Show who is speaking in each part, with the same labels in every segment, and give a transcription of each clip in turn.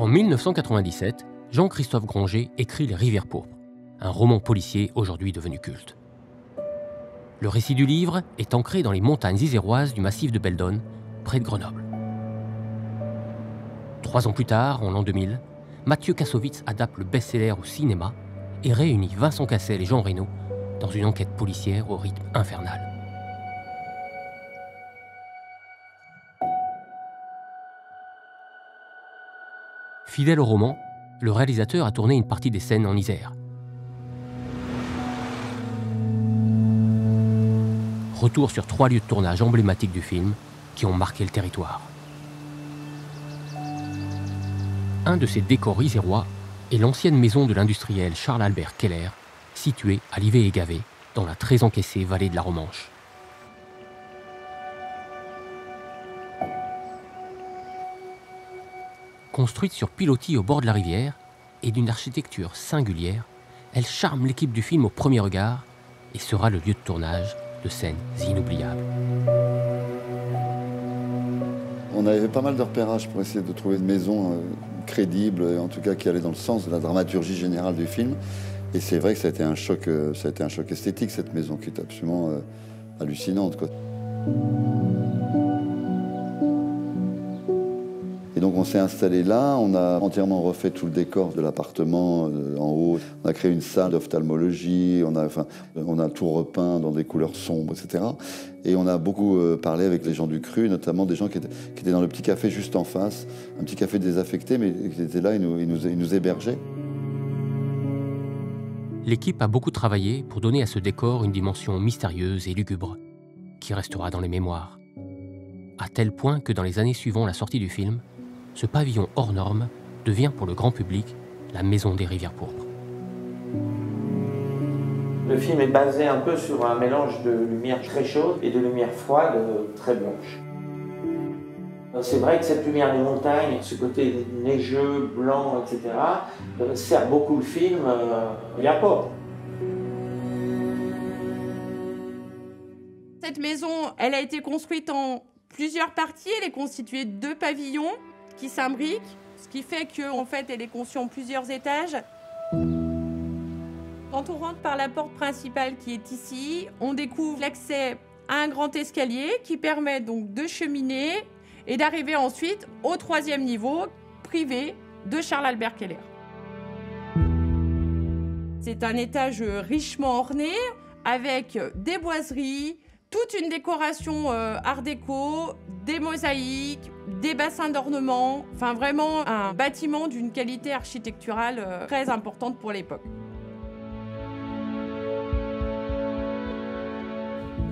Speaker 1: En 1997, Jean-Christophe Grongé écrit Les Rivières pourpres, un roman policier aujourd'hui devenu culte. Le récit du livre est ancré dans les montagnes iséroises du massif de Beldon, près de Grenoble. 3 ans plus tard, en l'an 2000, Mathieu Kassovitz adapte le best-seller au cinéma et réunit Vincent Cassel et Jean Reno dans une enquête policière au rythme infernal. Fidèle au roman, le réalisateur a tourné une partie des scènes en Isère. Retour sur 3 lieux de tournage emblématiques du film qui ont marqué le territoire. Un de ces décors isérois est l'ancienne maison de l'industriel Charles-Albert Keller, située à Livet-et-Gavet, dans la très encaissée vallée de la Romanche. Construite sur pilotis au bord de la rivière et d'une architecture singulière, elle charme l'équipe du film au premier regard et sera le lieu de tournage de scènes inoubliables.
Speaker 2: On avait fait pas mal de repérages pour essayer de trouver une maison crédible, en tout cas qui allait dans le sens de la dramaturgie générale du film. Et c'est vrai que ça a été un choc esthétique, cette maison, qui est absolument hallucinante, quoi. Et donc on s'est installé là, on a entièrement refait tout le décor de l'appartement en haut. On a créé une salle d'ophtalmologie, on a tout repeint dans des couleurs sombres, etc. Et on a beaucoup parlé avec les gens du cru, notamment des gens qui étaient dans le petit café juste en face, un petit café désaffecté, mais qui étaient là, ils nous hébergeaient.
Speaker 1: L'équipe a beaucoup travaillé pour donner à ce décor une dimension mystérieuse et lugubre, qui restera dans les mémoires. À tel point que dans les années suivant la sortie du film, ce pavillon hors norme devient pour le grand public la maison des Rivières pourpres.
Speaker 3: Le film est basé un peu sur un mélange de lumière très chaude et de lumière froide très blanche. C'est vrai que cette lumière des montagnes, ce côté neigeux, blanc, etc., sert beaucoup le film il y a pas.
Speaker 4: Cette maison, elle a été construite en plusieurs parties. Elle est constituée de 2 pavillons qui s'imbriquent, ce qui fait qu'en fait, elle est conçue en plusieurs étages. Quand on rentre par la porte principale qui est ici, on découvre l'accès à un grand escalier qui permet donc de cheminer et d'arriver ensuite au 3e niveau privé de Charles-Albert Keller. C'est un étage richement orné avec des boiseries, toute une décoration art déco, des mosaïques, des bassins d'ornement, enfin vraiment un bâtiment d'une qualité architecturale très importante pour l'époque.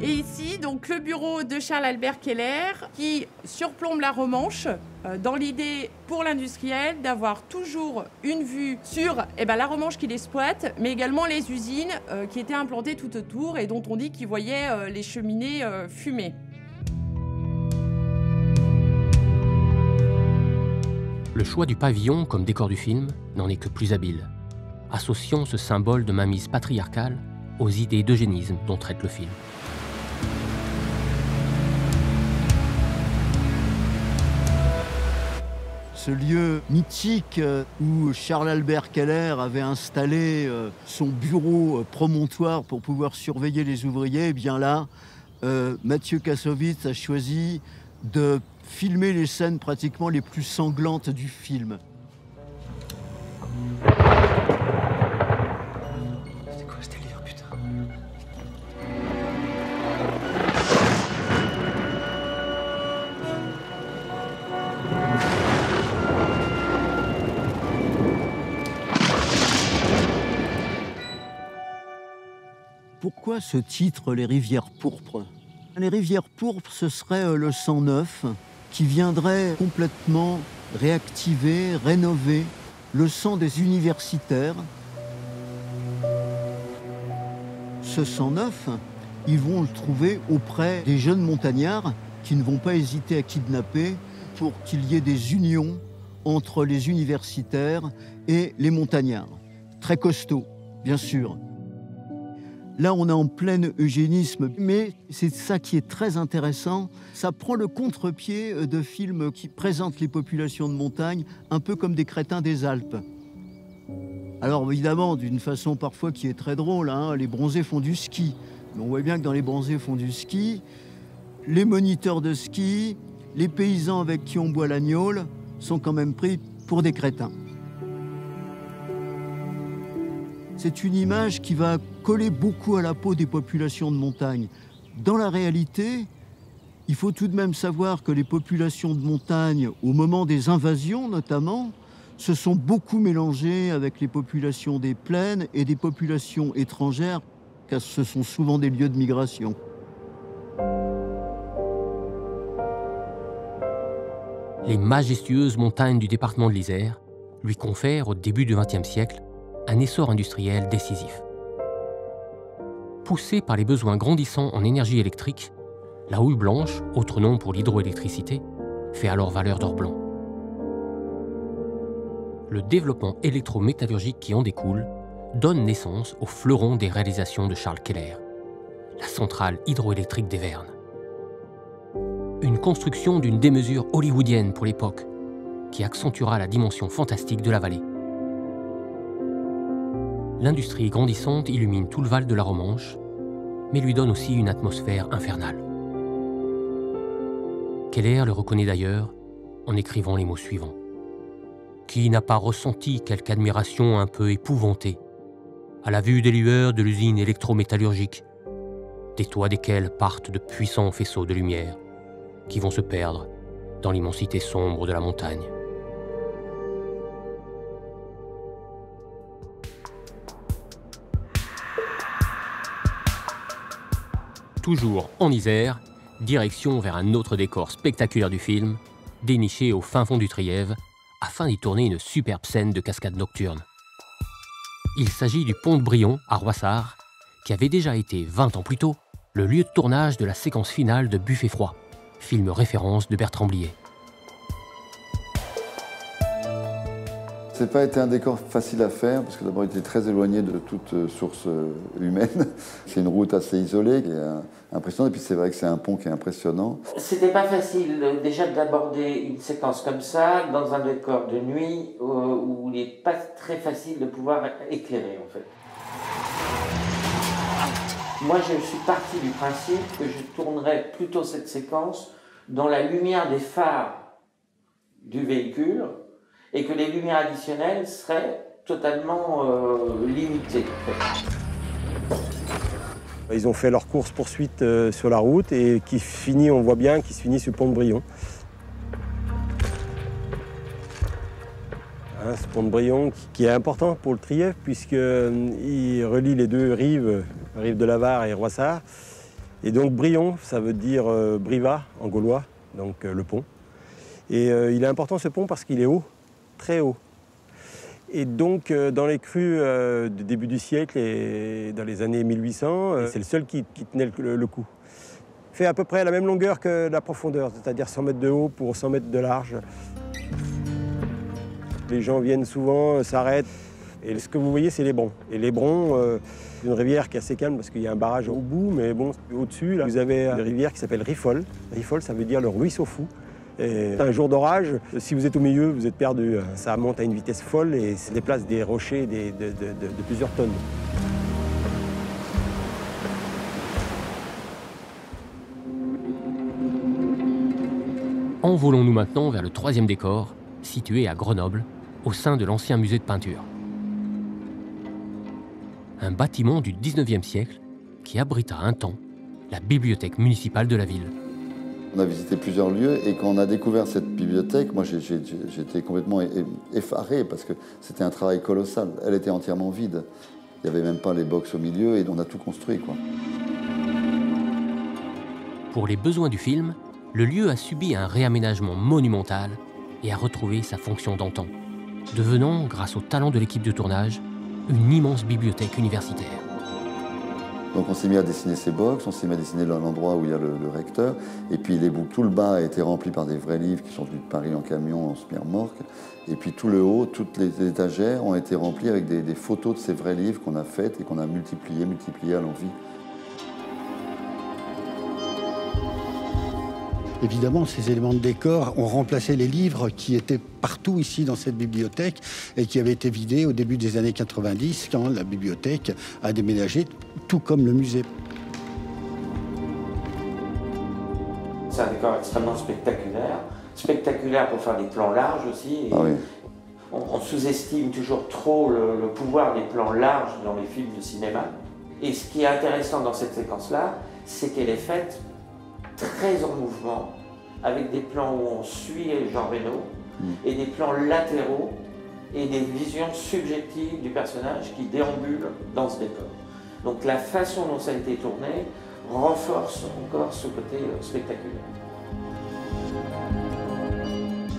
Speaker 4: Et ici, donc, le bureau de Charles-Albert Keller qui surplombe la Romanche dans l'idée pour l'industriel d'avoir toujours une vue sur la Romanche qu'il exploite, mais également les usines qui étaient implantées tout autour et dont on dit qu'ils voyaient les cheminées fumer.
Speaker 1: Le choix du pavillon comme décor du film n'en est que plus habile, associant ce symbole de mainmise patriarcale aux idées d'eugénisme dont traite le film.
Speaker 5: Ce lieu mythique où Charles-Albert Keller avait installé son bureau promontoire pour pouvoir surveiller les ouvriers, eh bien là, Mathieu Kassovitz a choisi de filmer les scènes pratiquement les plus sanglantes du film.
Speaker 6: C'était quoi ce délire, putain?
Speaker 5: Pourquoi ce titre, Les Rivières pourpres? Les Rivières pourpres, ce serait le 109 qui viendrait complètement réactiver, rénover le sang des universitaires. Ce 109, ils vont le trouver auprès des jeunes montagnards qui ne vont pas hésiter à kidnapper pour qu'il y ait des unions entre les universitaires et les montagnards. Très costaud, bien sûr. Là, on est en plein eugénisme, mais c'est ça qui est très intéressant. Ça prend le contre-pied de films qui présentent les populations de montagne un peu comme des crétins des Alpes. Alors évidemment, d'une façon parfois qui est très drôle, hein, les bronzés font du ski. Mais on voit bien que dans les bronzés font du ski, les moniteurs de ski, les paysans avec qui on boit la gnôle sont quand même pris pour des crétins. C'est une image qui va coller beaucoup à la peau des populations de montagne. Dans la réalité, il faut tout de même savoir que les populations de montagne, au moment des invasions notamment, se sont beaucoup mélangées avec les populations des plaines et des populations étrangères, car ce sont souvent des lieux de migration.
Speaker 1: Les majestueuses montagnes du département de l'Isère lui confèrent, au début du XXe siècle, un essor industriel décisif. Poussée par les besoins grandissants en énergie électrique, la houille blanche, autre nom pour l'hydroélectricité, fait alors valeur d'or blanc. Le développement électrométallurgique qui en découle donne naissance au fleuron des réalisations de Charles Keller, la centrale hydroélectrique des Vernes. Une construction d'une démesure hollywoodienne pour l'époque, qui accentuera la dimension fantastique de la vallée. L'industrie grandissante illumine tout le Val de la Romanche, mais lui donne aussi une atmosphère infernale. Keller le reconnaît d'ailleurs en écrivant les mots suivants. Qui n'a pas ressenti quelque admiration un peu épouvantée à la vue des lueurs de l'usine électrométallurgique, des toits desquels partent de puissants faisceaux de lumière qui vont se perdre dans l'immensité sombre de la montagne. Toujours en Isère, direction vers un autre décor spectaculaire du film, déniché au fin fond du Trièves, afin d'y tourner une superbe scène de cascade nocturne. Il s'agit du pont de Brion, à Roissard, qui avait déjà été, 20 ans plus tôt, le lieu de tournage de la séquence finale de Buffet froid, film référence de Bertrand Blier.
Speaker 2: C'est pas été un décor facile à faire, parce que d'abord il était très éloigné de toute source humaine. C'est une route assez isolée, qui est impressionnante, et puis c'est vrai que c'est un pont qui est impressionnant.
Speaker 3: C'était pas facile déjà d'aborder une séquence comme ça, dans un décor de nuit, où il n'est pas très facile de pouvoir éclairer en fait. Moi je suis parti du principe que je tournerais plutôt cette séquence dans la lumière des phares du véhicule, et que les lumières additionnelles seraient totalement limitées. En fait.
Speaker 7: Ils ont fait leur course-poursuite sur la route et qui finit, on voit bien, qui se finit sur le pont de Brion. Hein, ce pont de Brion qui est important pour le Trièves puisqu'il relie les deux rives, la rive de la Var et Roissard. Et donc Brion, ça veut dire Briva en gaulois, donc le pont. Et il est important ce pont parce qu'il est haut. Très haut. Et donc, dans les crues du début du siècle et dans les années 1800, c'est le seul qui tenait le coup. Il fait à peu près la même longueur que la profondeur, c'est-à-dire 100 mètres de haut pour 100 mètres de large. Les gens viennent souvent, s'arrêtent. Et ce que vous voyez, c'est l'Hébron. Et l'Hébron, c'est une rivière qui est assez calme parce qu'il y a un barrage au bout, mais bon, au-dessus, là, vous avez une rivière qui s'appelle Riffol. Riffol, ça veut dire le ruisseau fou. Et un jour d'orage, si vous êtes au milieu, vous êtes perdu. Ça monte à une vitesse folle et ça déplace des rochers de plusieurs tonnes.
Speaker 1: Envolons-nous maintenant vers le troisième décor, situé à Grenoble, au sein de l'ancien musée de peinture. Un bâtiment du 19e siècle qui abrita un temps la bibliothèque municipale de la ville.
Speaker 2: On a visité plusieurs lieux et quand on a découvert cette bibliothèque, moi j'étais complètement effaré parce que c'était un travail colossal. Elle était entièrement vide. Il n'y avait même pas les box au milieu et on a tout construit, quoi.
Speaker 1: Pour les besoins du film, le lieu a subi un réaménagement monumental et a retrouvé sa fonction d'antan, devenant, grâce au talent de l'équipe de tournage, une immense bibliothèque universitaire.
Speaker 2: Donc on s'est mis à dessiner ces box, on s'est mis à dessiner l'endroit où il y a le recteur. Et puis tout le bas a été rempli par des vrais livres qui sont venus de Paris en camion, en semi-remorque. Et puis tout le haut, toutes les étagères ont été remplies avec des photos de ces vrais livres qu'on a faites et qu'on a multipliées à l'envie.
Speaker 8: Évidemment, ces éléments de décor ont remplacé les livres qui étaient partout ici dans cette bibliothèque et qui avaient été vidés au début des années 90 quand la bibliothèque a déménagé, tout comme le musée.
Speaker 3: C'est un décor extrêmement spectaculaire. Spectaculaire pour faire des plans larges aussi.
Speaker 2: Ah oui.
Speaker 3: On sous-estime toujours trop le pouvoir des plans larges dans les films de cinéma. Et ce qui est intéressant dans cette séquence-là, c'est qu'elle est faite très en mouvement, avec des plans où on suit Jean Reno, et des plans latéraux, et des visions subjectives du personnage qui déambule dans ce décor. Donc la façon dont ça a été tourné renforce encore ce côté spectaculaire.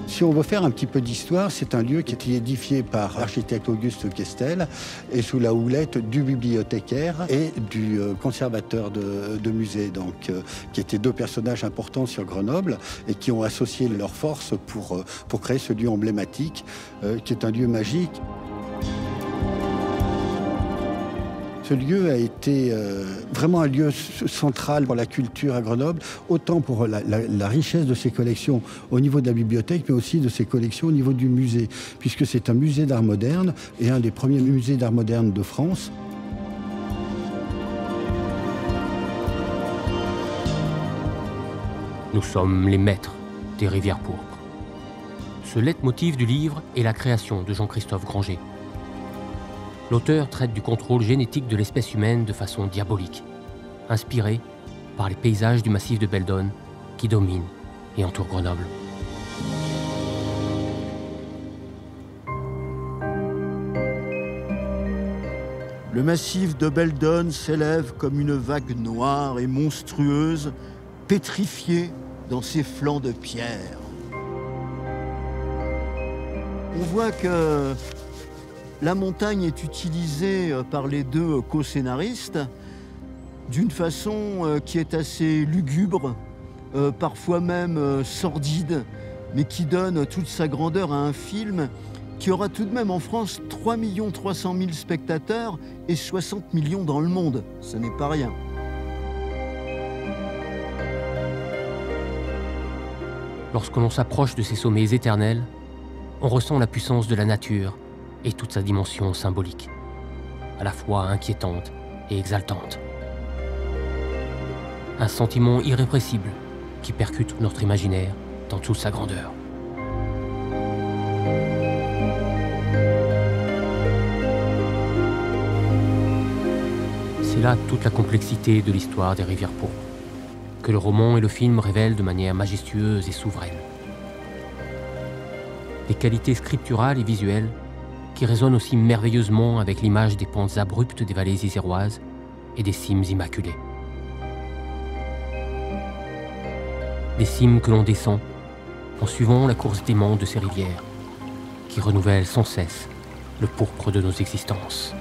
Speaker 8: Si on veut faire un petit peu d'histoire, c'est un lieu qui a été édifié par l'architecte Auguste Questel et sous la houlette du bibliothécaire et du conservateur de musée, donc, qui étaient deux personnages importants sur Grenoble et qui ont associé leurs forces pour créer ce lieu emblématique, qui est un lieu magique. Ce lieu a été vraiment un lieu central pour la culture à Grenoble, autant pour la richesse de ses collections au niveau de la bibliothèque, mais aussi de ses collections au niveau du musée, puisque c'est un musée d'art moderne et un des premiers musées d'art moderne de France.
Speaker 1: Nous sommes les maîtres des rivières pourpres. Ce leitmotiv du livre est la création de Jean-Christophe Granger. L'auteur traite du contrôle génétique de l'espèce humaine de façon diabolique, inspiré par les paysages du massif de Beldon qui dominent et entourent Grenoble.
Speaker 5: Le massif de Beldon s'élève comme une vague noire et monstrueuse, pétrifiée dans ses flancs de pierre. On voit que la montagne est utilisée par les deux co-scénaristes d'une façon qui est assez lugubre, parfois même sordide, mais qui donne toute sa grandeur à un film qui aura tout de même en France 3 300 000 spectateurs et 60 millions dans le monde. Ce n'est pas rien.
Speaker 1: Lorsque l'on s'approche de ces sommets éternels, on ressent la puissance de la nature et toute sa dimension symbolique, à la fois inquiétante et exaltante. Un sentiment irrépressible qui percute notre imaginaire dans toute sa grandeur. C'est là toute la complexité de l'histoire des rivières pourpres, que le roman et le film révèlent de manière majestueuse et souveraine. Des qualités scripturales et visuelles qui résonnent aussi merveilleusement avec l'image des pentes abruptes des vallées iséroises et des cimes immaculées. Des cimes que l'on descend en suivant la course d'aimants de ces rivières qui renouvellent sans cesse le pourpre de nos existences.